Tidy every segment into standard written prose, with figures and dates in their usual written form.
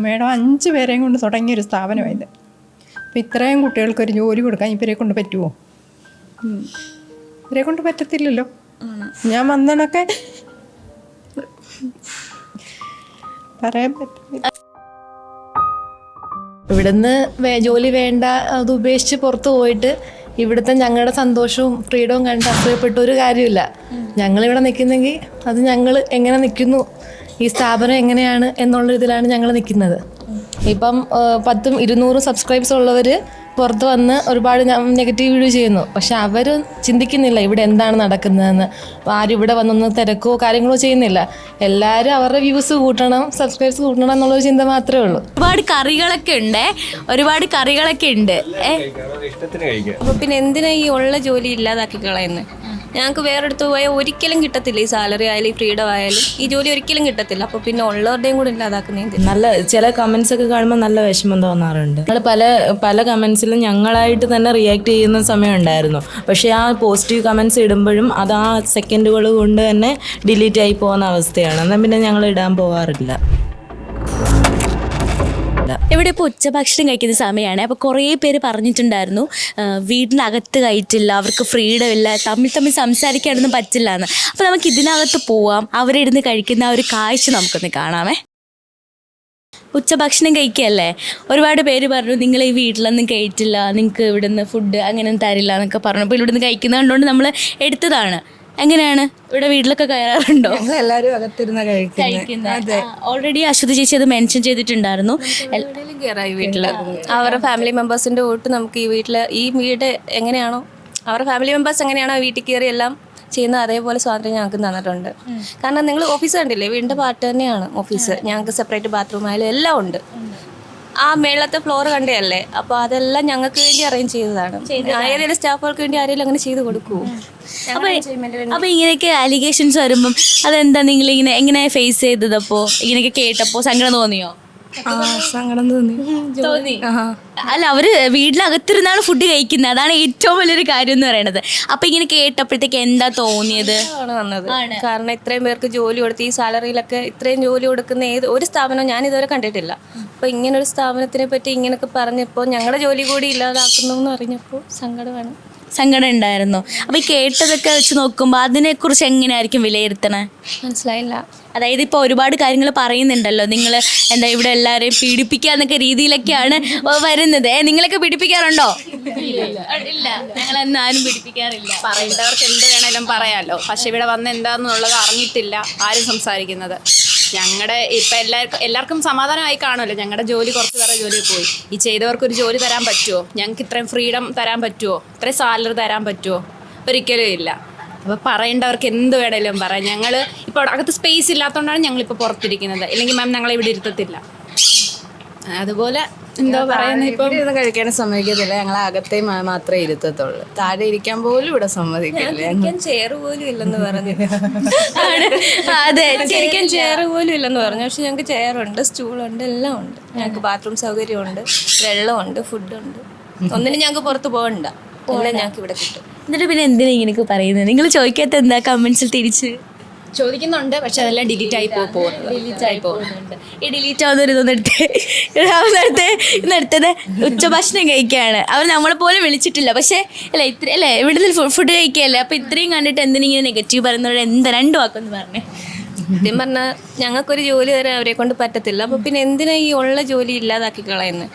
Madam 5 പേരെയും കൊണ്ട് തുടങ്ങിയൊരു സ്ഥാപനമായത്. അപ്പം ഇത്രയും കുട്ടികൾക്കൊരു ജോലി കൊടുക്കാൻ ഇവരെ കൊണ്ട് പറ്റുമോ? ഇവരെ കൊണ്ട് പറ്റത്തില്ലല്ലോ. ഞാൻ വന്നണൊക്കെ പറയാൻ പറ്റില്ല. ഇവിടുന്ന് ജോലി വേണ്ട അത് ഉപേക്ഷിച്ച് പുറത്ത് പോയിട്ട് ഇവിടുത്തെ ഞങ്ങളുടെ സന്തോഷവും ഫ്രീഡവും കണ്ട് അസൂയപ്പെട്ട ഒരു കാര്യമില്ല. ഞങ്ങളിവിടെ നിൽക്കുന്നെങ്കിൽ അത് ഞങ്ങൾ എങ്ങനെ നിൽക്കുന്നു, ഈ സ്ഥാപനം എങ്ങനെയാണ് എന്നുള്ള ഇതിലാണ് ഞങ്ങൾ നിൽക്കുന്നത്. ഇപ്പം 100-200 സബ്സ്ക്രൈബ്സ് ഉള്ളവർ പുറത്ത് വന്ന് ഒരുപാട് നെഗറ്റീവ് വീഡിയോ ചെയ്യുന്നു. പക്ഷെ അവർ ചിന്തിക്കുന്നില്ല ഇവിടെ എന്താണ് നടക്കുന്നതെന്ന്. ആരും ഇവിടെ വന്നൊന്ന് തിരക്കോ കാര്യങ്ങളോ ചെയ്യുന്നില്ല. എല്ലാവരും അവരുടെ വ്യൂസ് കൂട്ടണം, സബ്സ്ക്രൈബ്സ് കൂട്ടണം എന്നുള്ളൊരു ചിന്ത മാത്രമേ ഉള്ളൂ. ഒരുപാട് കറികളൊക്കെ ഉണ്ട്. അപ്പൊ പിന്നെ എന്തിനാ ഈ ഉള്ള ജോലി ഇല്ലാതാക്കി കളയുന്നത്? ഞങ്ങൾക്ക് വേറെടുത്ത് പോയാൽ ഒരിക്കലും കിട്ടത്തില്ല. ഈ സാലറി ആയാലും ഈ ഫ്രീഡം ആയാലും ഈ ജോലി ഒരിക്കലും കിട്ടത്തില്ല. അപ്പോൾ പിന്നെ ഉള്ളവരുടെയും കൂടെ ഇല്ലാതാക്കുന്നത് നല്ല ചില കമൻസ് ഒക്കെ കാണുമ്പോൾ നല്ല വിഷമം തോന്നാറുണ്ട്. ഞങ്ങൾ പല കമൻസിലും ഞങ്ങളായിട്ട് തന്നെ റിയാക്ട് ചെയ്യുന്ന സമയം ഉണ്ടായിരുന്നു. പക്ഷേ ആ പോസിറ്റീവ് കമൻസ് ഇടുമ്പോഴും അത് ആ സെക്കൻഡുകൾ കൊണ്ട് തന്നെ ഡിലീറ്റ് ആയി പോകുന്ന അവസ്ഥയാണ്. എന്നാൽ പിന്നെ ഞങ്ങൾ ഇടാൻ പോകാറില്ല. ഇവിടെ ഇപ്പോൾ ഉച്ചഭക്ഷണം കഴിക്കുന്ന സമയമാണ്. അപ്പോൾ കുറേ പേര് പറഞ്ഞിട്ടുണ്ടായിരുന്നു വീടിനകത്ത് കയറ്റില്ല, അവർക്ക് ഫ്രീഡം ഇല്ല, തമ്മിൽ സംസാരിക്കാനൊന്നും പറ്റില്ല എന്ന്. അപ്പോൾ നമുക്ക് ഇതിനകത്ത് പോവാം, അവരിരുന്ന് കഴിക്കുന്ന ആ ഒരു കാഴ്ച നമുക്കൊന്ന് കാണാമേ. ഉച്ചഭക്ഷണം കഴിക്കുകയല്ലേ, ഒരുപാട് പേര് പറഞ്ഞു നിങ്ങൾ ഈ വീട്ടിലൊന്നും കയറ്റില്ല, നിങ്ങൾക്ക് ഇവിടുന്ന് ഫുഡ് അങ്ങനെയൊന്നും തരില്ല എന്നൊക്കെ പറഞ്ഞു. അപ്പോൾ ഇവിടുന്ന് കഴിക്കുന്നത് കണ്ടുകൊണ്ട് നമ്മൾ എടുത്തതാണ്. എങ്ങനെയാണ് ഇവിടെ വീട്ടിലൊക്കെ കയറാറുണ്ടോ? എല്ലാവരും അകത്തിരുന്ന കഴിക്കുന്നത്. ഓൾറെഡി അശ്വതി ചേച്ചി അത് മെൻഷൻ ചെയ്തിട്ടുണ്ടായിരുന്നു. കയറായി വീട്ടിൽ അവരുടെ ഫാമിലി മെമ്പേഴ്സിൻ്റെ വോട്ട് നമുക്ക് ഈ വീട് എങ്ങനെയാണോ അവരുടെ ഫാമിലി മെമ്പേഴ്സ് എങ്ങനെയാണോ വീട്ടിൽ കയറി എല്ലാം ചെയ്യുന്ന അതേപോലെ സ്വാതന്ത്ര്യം ഞങ്ങൾക്ക് തന്നിട്ടുണ്ട്. കാരണം നിങ്ങൾ ഓഫീസ് കണ്ടില്ലേ, വീടിൻ്റെ പാർട്ട് തന്നെയാണ് ഓഫീസ്. ഞങ്ങൾക്ക് സെപ്പറേറ്റ് ബാത്റൂം ആയാലും എല്ലാം ഉണ്ട്. ആ മേളത്തെ ഫ്ലോർ കണ്ടല്ലേ, അപ്പോൾ അതെല്ലാം ഞങ്ങൾക്ക് വേണ്ടി അറേഞ്ച് ചെയ്തതാണ്. ഏതെങ്കിലും സ്റ്റാഫുകൾക്ക് വേണ്ടി ആരെങ്കിലും അങ്ങനെ ചെയ്ത് കൊടുക്കുമോ? അപ്പോൾ ഇങ്ങനെയൊക്കെ അലിഗേഷൻസ് വരുമ്പം അതെന്താ നിങ്ങളിങ്ങനെ എങ്ങനെ ഫേസ് ചെയ്തത്? അപ്പോൾ ഇങ്ങനെയൊക്കെ കേട്ടപ്പോൾ സങ്കടം തോന്നിയോ? സങ്കടം തോന്നി. അല്ല, അവര് വീട്ടിലകത്തിരുന്നാണ് ഫുഡ് കഴിക്കുന്നത്, അതാണ് ഏറ്റവും വലിയൊരു കാര്യം എന്ന് പറയുന്നത്. അപ്പൊ ഇങ്ങനെ കേട്ടപ്പോഴത്തേക്ക് എന്താ തോന്നിയത്? വന്നത് കാരണം ഇത്രയും പേർക്ക് ജോലി കൊടുത്ത് ഈ സാലറിയിലൊക്കെ ഇത്രയും ജോലി കൊടുക്കുന്ന ഒരു സ്ഥാപനം ഞാൻ ഇതുവരെ കണ്ടിട്ടില്ല. അപ്പൊ ഇങ്ങനൊരു സ്ഥാപനത്തിനെ പറ്റി ഇങ്ങനെയൊക്കെ പറഞ്ഞപ്പോൾ ഞങ്ങളുടെ ജോലി കൂടി ഇല്ലാതാക്കുന്നു എന്ന് അറിഞ്ഞപ്പോൾ സങ്കടം ഉണ്ടായിരുന്നു. അപ്പോൾ ഈ കേട്ടതൊക്കെ വെച്ച് നോക്കുമ്പോൾ അതിനെക്കുറിച്ച് എങ്ങനെയായിരിക്കും വിലയിരുത്തണേ? മനസ്സിലായില്ല. അതായത് ഇപ്പോൾ ഒരുപാട് കാര്യങ്ങൾ പറയുന്നുണ്ടല്ലോ, നിങ്ങൾ എന്താ ഇവിടെ എല്ലാവരെയും പീഡിപ്പിക്കുക എന്നൊക്കെ രീതിയിലൊക്കെയാണ് വരുന്നത്. നിങ്ങളൊക്കെ പീഡിപ്പിക്കാറുണ്ടോ? ഇല്ല, ഞങ്ങളെന്നും ആരും പീഡിപ്പിക്കാറില്ല. പറയേണ്ടവർക്ക് എന്ത് വേണേലും പറയാമല്ലോ. പക്ഷെ ഇവിടെ വന്ന് എന്താണെന്നുള്ളത് അറിഞ്ഞിട്ടില്ല ആരും സംസാരിക്കുന്നത്. ഞങ്ങളുടെ ഇപ്പം എല്ലാവർക്കും സമാധാനമായി കാണുമല്ലോ. ഞങ്ങളുടെ ജോലി കുറച്ച് വേറെ ജോലി പോയി. ഈ ചെയ്തവർക്കൊരു ജോലി തരാൻ പറ്റുമോ? ഞങ്ങൾക്ക് ഇത്രയും ഫ്രീഡം തരാൻ പറ്റുമോ? ഇത്രയും സാലറി തരാൻ പറ്റുമോ? ഒരിക്കലും ഇല്ല. അപ്പോൾ പറയേണ്ടവർക്ക് എന്ത് വേണേലും പറയാം. ഞങ്ങൾ ഇപ്പോൾ അകത്ത് സ്പേസ് ഇല്ലാത്തതുകൊണ്ടാണ് ഞങ്ങളിപ്പോൾ പുറത്തിരിക്കുന്നത്. ഇല്ലെങ്കിൽ മാം ഞങ്ങളെ ഇവിടെ ഇരുത്തത്തില്ല. അതുപോലെ എന്താ പറയുന്നത്, ഇപ്പം ഇരുന്ന് കഴിക്കാനും സമ്മതിക്കത്തില്ല. ഞങ്ങൾ അകത്തേ മാത്രമേ ഇരുത്തത്തുള്ളൂ. താഴെ ഇരിക്കാൻ പോലും ഇവിടെ സമ്മതിക്കില്ല. ചെയർ പോലും ഇല്ലെന്ന് പറഞ്ഞു. അതെ, ശരിക്കും ചെയർ പോലും ഇല്ലെന്ന് പറഞ്ഞു. പക്ഷെ ഞങ്ങൾക്ക് ചെയറുണ്ട്, സ്റ്റൂളുണ്ട്, എല്ലാം ഉണ്ട്. ഞങ്ങൾക്ക് ബാത്റൂം സൗകര്യമുണ്ട്, വെള്ളമുണ്ട്, ഫുഡുണ്ട്. ഒന്നിനും ഞങ്ങൾക്ക് പുറത്ത് പോകണ്ട, എല്ലാം ഞങ്ങൾക്ക് ഇവിടെ കിട്ടും. എന്നിട്ട് പിന്നെ എന്തിനാ ഇങ്ങനെയൊക്കെ പറയുന്നത്? നിങ്ങൾ ചോദിക്കാത്ത എന്താ കമൻസിൽ തിരിച്ച് ചോദിക്കുന്നുണ്ട്, പക്ഷെ അതെല്ലാം ഡിലീറ്റ് ആയി പോകുന്നുണ്ട്. ഈ ഡിലീറ്റ് ആവുന്നൊരു ഇന്നടുത്തത് ഉച്ചഭക്ഷണം കഴിക്കുകയാണ്. അവർ നമ്മളെ പോലെ വിളിച്ചിട്ടില്ല. പക്ഷേ അല്ലേ ഇവിടുന്ന് ഫുഡ് കഴിക്കുകയല്ലേ. അപ്പോൾ ഇത്രയും കണ്ടിട്ട് എന്തിനിങ്ങനെ നെഗറ്റീവ് പറയുന്നവരുടെ എന്താ 2 വാക്കൊന്ന് പറഞ്ഞേ. സത്യം പറഞ്ഞാൽ ഞങ്ങൾക്കൊരു ജോലി തരാൻ അവരെ കൊണ്ട് പറ്റത്തില്ല. അപ്പോൾ പിന്നെ എന്തിനാ ഈ ഉള്ള ജോലി ഇല്ലാതാക്കി കളയുന്നത്?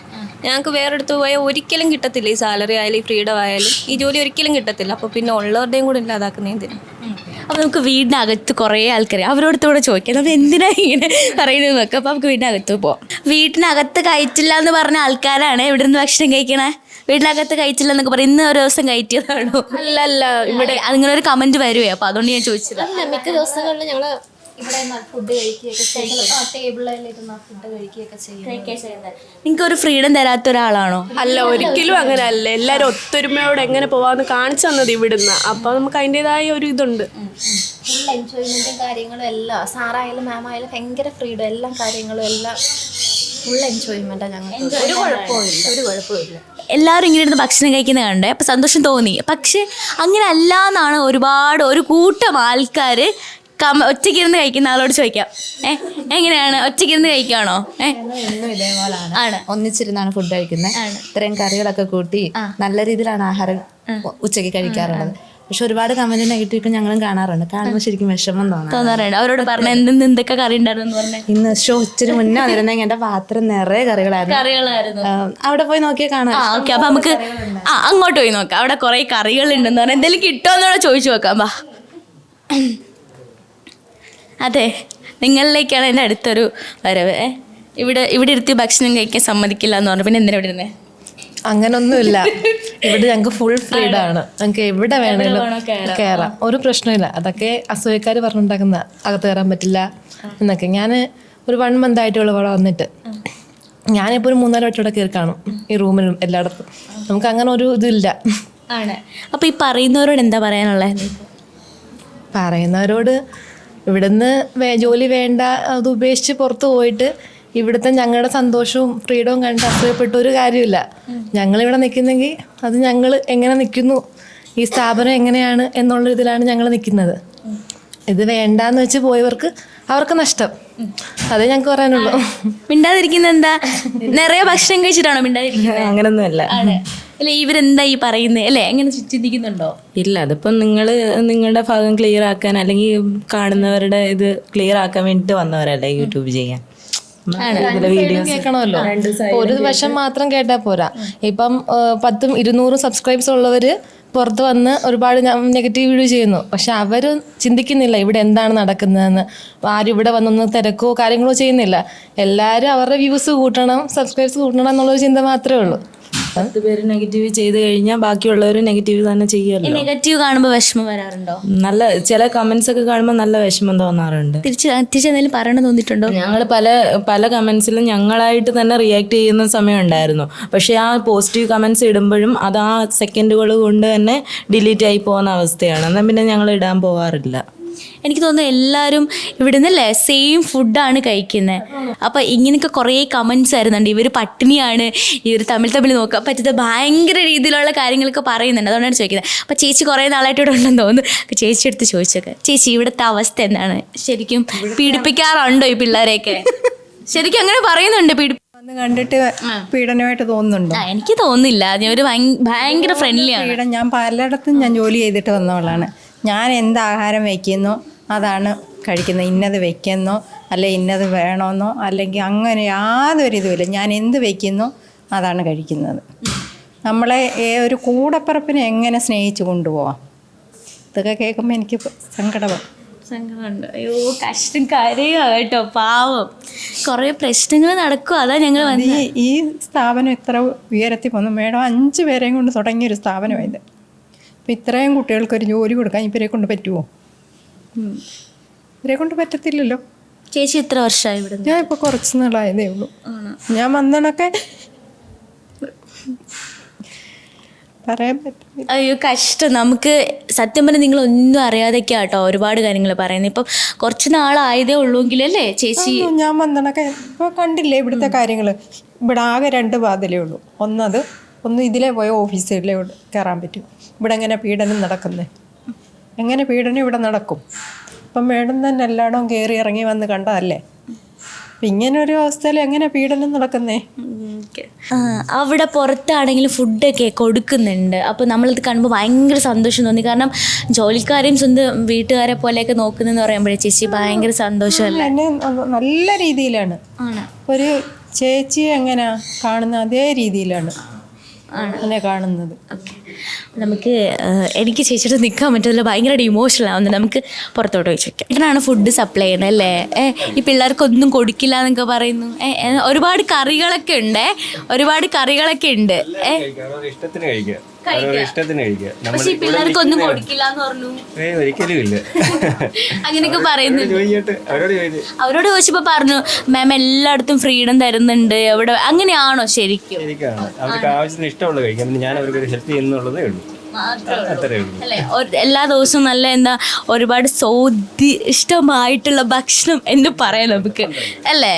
ഞങ്ങൾക്ക് വേറെടുത്ത് പോയാൽ ഒരിക്കലും കിട്ടത്തില്ല. ഈ സാലറി ആയാലും ഈ ഫ്രീഡം ആയാലും ഈ ജോലി ഒരിക്കലും കിട്ടത്തില്ല. അപ്പോൾ പിന്നെ ഉള്ളവരുടെയും കൂടെ ഇല്ലാതാക്കുന്നത് എന്തിനാ? അപ്പോൾ നമുക്ക് വീടിനകത്ത് കുറേ ആൾക്കാർ അവരോടത്തൂടെ ചോദിക്കാം നമ്മൾ എന്തിനാ ഇങ്ങനെ പറയുന്നത് നോക്കാം. അപ്പോൾ നമുക്ക് വീടിനകത്ത് പോവാം. വീട്ടിനകത്ത് കയറ്റില്ല എന്ന് പറഞ്ഞ ആൾക്കാരാണ് ഇവിടെ നിന്ന് ഭക്ഷണം കഴിക്കണേ. വീട്ടിനകത്ത് കഴിച്ചില്ല എന്നൊക്കെ പറയും. ഇന്ന് ഒരു ദിവസം കയറ്റിയതാണോ? അല്ല, ഇവിടെ അങ്ങനെ ഒരു കമൻറ്റ് വരുവേ. അപ്പോൾ അതുകൊണ്ട് ഞാൻ ചോദിച്ചത്. മിക്ക ദിവസങ്ങളിൽ ഞങ്ങൾ ഇവിടെ ഫുഡ് കഴിക്കുകയൊക്കെ ടേബിളിലിരുന്ന് ഫുഡ് കഴിക്കുകയൊക്കെ ചെയ്യുന്നത്. നിങ്ങൾക്ക് ഒരു ഫ്രീഡം തരാത്ത ഒരാളാണോ? അല്ല, ഒരിക്കലും അങ്ങനെ അല്ല. എല്ലാവരും ഒത്തൊരുമയോടെ എങ്ങനെ പോവാന്ന് കാണിച്ചു തന്നത് ഇവിടുന്ന്. അപ്പോൾ നമുക്ക് അതിൻ്റെതായ ഒരു ഇതുണ്ട്. ഫുൾ എൻജോയ്മെൻറ്റും കാര്യങ്ങളും എല്ലാം. സാറായാലും മാമായാലും ഭയങ്കര ഫ്രീഡം, എല്ലാ കാര്യങ്ങളും എല്ലാം ഫുൾ എൻജോയ്മെൻറ്റാണ് ഞങ്ങൾക്ക്. ഒരു കുഴപ്പമില്ല. എല്ലാവരും ഇങ്ങനെ ഇരുന്ന് ഭക്ഷണം കഴിക്കുന്നത് കണ്ടേ, അപ്പോൾ സന്തോഷം തോന്നി. പക്ഷെ അങ്ങനെ അല്ല എന്നാണ് ഒരു കൂട്ടം ആൾക്കാർ ഒറ്റയ്ക്ക് ഇരുന്ന് കഴിക്കുന്ന ആളോട് ചോദിക്കാം. എങ്ങനെയാണ് ഒറ്റയ്ക്ക് ഇരുന്ന് കഴിക്കുകയാണോ? എന്നും ഇതേപോലാണ് ഒന്നിച്ചിരുന്നാണ് ഫുഡ് കഴിക്കുന്നത്. ഇത്രയും കറികളൊക്കെ കൂട്ടി നല്ല രീതിയിലാണ് ആഹാരം ഉച്ചയ്ക്ക് കഴിക്കാറുള്ളത്. പക്ഷെ ഒരുപാട് കമന്റ് നെഗറ്റീവ് ഞങ്ങളും കാണാറുണ്ട്. കാണുമ്പോൾ ശരിക്കും വിഷമം തോന്നാറുണ്ട്. അവരോട് പറഞ്ഞ എന്തൊക്കെ കറി ഉണ്ടായിരുന്നു പറഞ്ഞു. ഇന്ന് ഷോ ഇച്ചിരി മുന്നേ വന്നിരുന്നെങ്കിൽ എന്റെ പാത്രം നിറയെ കറികളായിരുന്നു. അവിടെ പോയി നോക്കിയാൽ കാണാം. ഓക്കെ, അപ്പൊ നമുക്ക് അങ്ങോട്ട് പോയി നോക്കാം. അവിടെ കുറെ കറികൾ ഉണ്ടെന്ന് പറഞ്ഞാൽ എന്തെങ്കിലും കിട്ടുമെന്നോടെ ചോദിച്ചു നോക്കാം. വാ. അതെ, നിങ്ങളിലേക്കാണ് എൻ്റെ അടുത്തൊരു വരവ്. ഇവിടെ ഇരുത്തി ഭക്ഷണം കഴിക്കാൻ സമ്മതിക്കില്ല എന്ന് പറഞ്ഞു. പിന്നെ എന്തിനാ ഇവിടെ ഇരുന്നേ? അങ്ങനൊന്നുമില്ല. ഇവിടെ ഞങ്ങൾക്ക് ഫുൾ ഫ്രീഡം ആണ്. ഞങ്ങൾക്ക് എവിടെ വേണമെങ്കിലും കയറാം, ഒരു പ്രശ്നമില്ല. അതൊക്കെ അസൂയക്കാർ പറഞ്ഞുണ്ടാക്കുന്ന, അകത്ത് കയറാൻ പറ്റില്ല എന്നൊക്കെ. ഞാൻ ഒരു 1 month ആയിട്ടുള്ള ഇവിടെ വന്നിട്ട് ഞാനിപ്പോൾ ഒരു 3-4 വട്ടം ഇവിടെ കയറി കാണും, ഈ റൂമിലും എല്ലായിടത്തും. നമുക്ക് അങ്ങനെ ഒരു ഇതില്ല. ആണ്. അപ്പോൾ ഈ പറയുന്നവരോട് എന്താ പറയാനുള്ളത്? പറയുന്നവരോട് ഇവിടുന്ന് ജോലി വേണ്ട, അത് ഉപേക്ഷിച്ച് പുറത്ത് പോയിട്ട് ഇവിടുത്തെ ഞങ്ങളുടെ സന്തോഷവും ഫ്രീഡവും കണ്ട് അസൂയപ്പെട്ട ഒരു കാര്യമില്ല. ഞങ്ങളിവിടെ നിൽക്കുന്നെങ്കിൽ അത് ഞങ്ങൾ എങ്ങനെ നിൽക്കുന്നു, ഈ സ്ഥാപനം എങ്ങനെയാണ് എന്നുള്ള ഇതിലാണ് ഞങ്ങൾ നിൽക്കുന്നത്. ഇത് വേണ്ടാന്ന് വെച്ച് പോയവർക്ക് അവർക്ക് നഷ്ടം. അതേ ഞങ്ങൾക്ക് പറയാനുള്ളൂ. മിണ്ടാതിരിക്കുന്ന എന്താ? നിറയെ ഭക്ഷണം കഴിച്ചിട്ടാണോ മിണ്ടാതിരിക്കുന്നത്? അങ്ങനൊന്നുമല്ല. അല്ലെ, ഇവരെന്താ ഈ പറയുന്നത് അല്ലേ? എങ്ങനെ ചിന്തിക്കുന്നുണ്ടോ? ഇല്ല, അതിപ്പം നിങ്ങളുടെ ഭാഗം ക്ലിയർ ആക്കാൻ അല്ലെങ്കിൽ കാണുന്നവരുടെ ഇത് ക്ലിയർ ആക്കാൻ വേണ്ടിയിട്ട് വന്നവരല്ലേ യൂട്യൂബ് ചെയ്യാൻ. കേൾക്കണമല്ലോ. ഒരു വശം മാത്രം കേട്ടാൽ പോരാ. ഇപ്പം 100-200 സബ്സ്ക്രൈബ്സ് ഉള്ളവര് പുറത്ത് വന്ന് ഒരുപാട് നെഗറ്റീവ് വീഡിയോ ചെയ്യുന്നു. പക്ഷെ അവർ ചിന്തിക്കുന്നില്ല ഇവിടെ എന്താണ് നടക്കുന്നതെന്ന്. ആരും ഇവിടെ വന്നൊന്ന് തിരക്കോ കാര്യങ്ങളോ ചെയ്യുന്നില്ല. എല്ലാവരും അവരുടെ വ്യൂസ് കൂട്ടണം, സബ്സ്ക്രൈബ്സ് കൂട്ടണം എന്നുള്ളൊരു ചിന്ത മാത്രമേ ഉള്ളൂ. 10 പേര് നെഗറ്റീവ് ചെയ്ത് കഴിഞ്ഞാൽ ബാക്കിയുള്ളവർ നെഗറ്റീവ് തന്നെ ചെയ്യുമല്ലോ. നെഗറ്റീവ് കാണുമ്പോൾ വിഷമം വരാറുണ്ടോ? നല്ല ചില കമന്റ്സ് ഒക്കെ കാണുമ്പോൾ നല്ല വിഷമം തോന്നാറുണ്ട്. തിരിച്ച് എന്തെങ്കിലും പറയണം തോന്നിയിട്ടുണ്ടോ? ഞങ്ങൾ പല കമന്റ്സിലും ഞങ്ങളായിട്ട് തന്നെ റിയാക്ട് ചെയ്യുന്ന സമയം ഉണ്ടായിരുന്നു. പക്ഷെ ആ പോസിറ്റീവ് കമന്റ്സ് ഇടുമ്പോഴും അത് ആ സെക്കൻഡുകൾ കൊണ്ട് തന്നെ ഡിലീറ്റ് ആയി പോകുന്ന അവസ്ഥയാണ്. എന്നാൽ പിന്നെ ഞങ്ങൾ ഇടാൻ പോകാറില്ല. എനിക്ക് തോന്നുന്നു എല്ലാവരും ഇവിടെ നിന്നല്ലേ സെയിം ഫുഡാണ് കഴിക്കുന്നത്. അപ്പം ഇങ്ങനെയൊക്കെ കുറേ കമൻറ്റ്സ് വരുന്നുണ്ട്. ഇവർ പട്ടിണിയാണ്, ഇവർ തമ്മിൽ നോക്കാൻ പറ്റുന്ന ഭയങ്കര രീതിയിലുള്ള കാര്യങ്ങളൊക്കെ പറയുന്നുണ്ട്. അതുകൊണ്ടാണ് ചോദിക്കുന്നത്. അപ്പം ചേച്ചി കുറേ നാളായിട്ട് ഇവിടെ ഉണ്ടെന്ന് തോന്നുന്നു. അപ്പം ചേച്ചി എടുത്ത് ചോദിച്ചൊക്കെ, ചേച്ചി ഇവിടുത്തെ അവസ്ഥ എന്താണ്? ശരിക്കും പീഡിപ്പിക്കാറുണ്ടോ ഈ പിള്ളേരെയൊക്കെ? ശരിക്കും അങ്ങനെ പറയുന്നുണ്ട്. വന്ന് കണ്ടിട്ട് പീഡനമായിട്ട് തോന്നുന്നുണ്ടോ? എനിക്ക് തോന്നുന്നില്ല. ഒരു ഭയങ്കര ഫ്രണ്ട്ലിയാണ്. പീഡനം ഞാൻ പലയിടത്തും ജോലി ചെയ്തിട്ട് വന്നവളാണ്. ഞാൻ എന്ത് ആഹാരം വയ്ക്കുന്നോ അതാണ് കഴിക്കുന്നത്. ഇന്നത് വയ്ക്കുന്നോ അല്ലെ ഇന്നത് വേണമെന്നോ അല്ലെങ്കിൽ അങ്ങനെ യാതൊരു ഇതുമില്ല. ഞാൻ എന്ത് വയ്ക്കുന്നോ അതാണ് കഴിക്കുന്നത്. നമ്മളെ ഒരു കൂടപ്പിറപ്പിനെ എങ്ങനെ സ്നേഹിച്ച് കൊണ്ടുപോവാം? ഇതൊക്കെ കേൾക്കുമ്പോൾ എനിക്ക് സങ്കടമുണ്ട്. അയ്യോ, കഷ്ടം കരയുക കേട്ടോ, പാവം. കുറേ പ്രശ്നങ്ങൾ നടക്കും. അതാ ഞങ്ങൾ ഈ സ്ഥാപനം ഇത്ര ഉയരത്തിൽ പോന്നു. മേഡം 5 പേരെയും കൊണ്ട് തുടങ്ങിയൊരു സ്ഥാപനമായത്. അപ്പം ഇത്രയും കുട്ടികൾക്കൊരു ജോലി കൊടുക്കാൻ ഇവരെ കൊണ്ട് പറ്റുമോ? ഇവരെ കൊണ്ട് പറ്റത്തില്ലല്ലോ. ചേച്ചി എത്ര വർഷമായി ഇവിടെ? ഞാൻ ഇപ്പോൾ കുറച്ച് നാളായതേ ഉള്ളൂ. ഞാൻ വന്നണൊക്കെ പറയാൻ പറ്റില്ല. അയ്യോ, കഷ്ടം. നമുക്ക് സത്യം പറഞ്ഞാൽ നിങ്ങളൊന്നും അറിയാതൊക്കെ കേട്ടോ ഒരുപാട് കാര്യങ്ങൾ പറയുന്നത്. ഇപ്പം കുറച്ച് നാളായതേ ഉള്ളൂങ്കിൽ അല്ലേ ചേച്ചി? ഞാൻ വന്നണൊക്കെ ഇപ്പോൾ കണ്ടില്ലേ ഇവിടുത്തെ കാര്യങ്ങൾ. ഇവിടെ ആകെ 2 വാതിലേ ഉള്ളൂ. ഒന്ന് ഇതിലേ പോയ ഓഫീസിലേ കയറാൻ പറ്റും. ഇവിടെ എങ്ങനെ പീഡനം നടക്കുന്നത്? എങ്ങനെ പീഡനം ഇവിടെ നടക്കും? അപ്പം മേഡം തന്നെ എല്ലായിടവും കയറി ഇറങ്ങി വന്ന് കണ്ടതല്ലേ. അപ്പം ഇങ്ങനെ ഒരു അവസ്ഥയിൽ എങ്ങനെ പീഡനം നടക്കുന്നേ? അവിടെ പുറത്താണെങ്കിലും ഫുഡൊക്കെ കൊടുക്കുന്നുണ്ട്. അപ്പോൾ നമ്മളത് കാണുമ്പോൾ ഭയങ്കര സന്തോഷം തോന്നി. കാരണം ജോലിക്കാരെയും സ്വന്തം വീട്ടുകാരെ പോലെയൊക്കെ നോക്കുന്നതെന്ന് പറയുമ്പോഴേ ചേച്ചി ഭയങ്കര സന്തോഷമല്ലേ? എന്നെ നല്ല രീതിയിലാണ്. ഒരു ചേച്ചിയെ എങ്ങനെയാ കാണുന്ന അതേ രീതിയിലാണ് എന്നെ കാണുന്നത്. നമുക്ക് എനിക്ക് ചേച്ചിയുടെ നിൽക്കാൻ പറ്റുന്നില്ല, ഭയങ്കരമായിട്ട് ഇമോഷണൽ ആവുന്നുണ്ട്. നമുക്ക് പുറത്തോട്ട് പോയി ചോദിക്കാം. ഇതിനാണ് ഫുഡ് സപ്ലൈ ചെയ്യണത് അല്ലേ? ഈ പിള്ളേർക്കൊന്നും കൊടുക്കില്ല എന്നൊക്കെ പറയുന്നു. ഒരുപാട് കറികളൊക്കെ ഉണ്ട്. ഇഷ്ടത്തിന് കഴിക്കുക. പക്ഷെ ഈ പിള്ളേർക്കൊന്നും കൊടുക്കില്ല എന്ന് പറഞ്ഞു. ഒരിക്കലും ഇല്ല. അങ്ങനെയൊക്കെ പറയുന്നുണ്ട്. അവരോട് ചോദിച്ചപ്പോ പറഞ്ഞു മാം എല്ലായിടത്തും ഫ്രീഡം തരുന്നുണ്ട്. എവിടെ അങ്ങനെയാണോ ശരിക്കും? അവർക്ക് ആവശ്യത്തിന് ഇഷ്ടമുള്ളത് കഴിക്കാം. ഞാൻ അവർക്ക് ഹെൽപ്പ് ചെയ്യുന്നുള്ളതേ ഉള്ളൂ. അല്ലേ? എല്ലാ ദിവസവും നല്ല ഒരുപാട് ഇഷ്ടമായിട്ടുള്ള ഭക്ഷണം എന്ന് പറയാം നമുക്ക് അല്ലേ?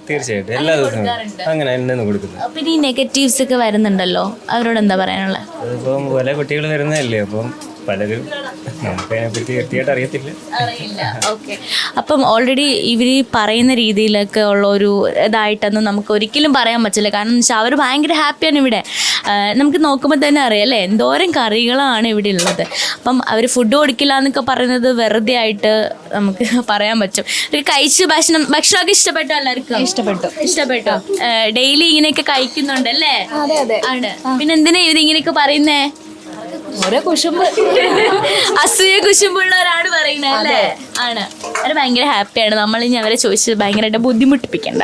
തീർച്ചയായിട്ടും എല്ലാ ദിവസവും അങ്ങനെ തന്നെ കൊടുക്കുന്നത്. പിന്നെ ഈ നെഗറ്റീവ്സ് ഒക്കെ വരുന്നുണ്ടല്ലോ, അവരോട് എന്താ പറയാനുള്ളത്? അതിപ്പം പല കുട്ടികൾ വരുന്നതല്ലേ. അപ്പം പലരും നമുക്ക് അതിനെപ്പറ്റി കൃത്യമായിട്ട് അറിയത്തില്ല. അറിയില്ല. ഓക്കെ. അപ്പം ഓൾറെഡി ഇവർ പറയുന്ന രീതിയിലൊക്കെ ഉള്ള ഒരു ഇതായിട്ടൊന്നും നമുക്ക് ഒരിക്കലും പറയാൻ പറ്റില്ല. കാരണം എന്ന് വെച്ചാൽ അവർ ഭയങ്കര ഹാപ്പിയാണ് ഇവിടെ. നമുക്ക് നോക്കുമ്പോൾ തന്നെ അറിയാം അല്ലേ, എന്തോരം കറികളാണ് ഇവിടെ ഉള്ളത്. അപ്പം അവർ ഫുഡ് കൊടുക്കില്ല എന്നൊക്കെ പറയുന്നത് വെറുതെ ആയിട്ട് നമുക്ക് പറയാൻ പറ്റും. ഒരു കഴിച്ച് ഭക്ഷണമൊക്കെ ഇഷ്ടപ്പെട്ടോ? എല്ലാവർക്കും ഇഷ്ടപ്പെട്ടു. ഡെയിലി ഇങ്ങനെയൊക്കെ കഴിക്കുന്നുണ്ടല്ലേ? ആണ്. പിന്നെ എന്തിനാ ഇവർ ഇങ്ങനെയൊക്കെ പറയുന്നേ? ഓരോ കുശുമ്പ് അസൂയ കുശുമ്പുള്ളവരാണ് പറയുന്നത് അല്ലേ? ആണ്. അവർ ഭയങ്കര ഹാപ്പിയാണ്. നമ്മളിനി അവരെ ചോദിച്ച് ഭയങ്കരമായിട്ട് ബുദ്ധിമുട്ടിപ്പിക്കണ്ട.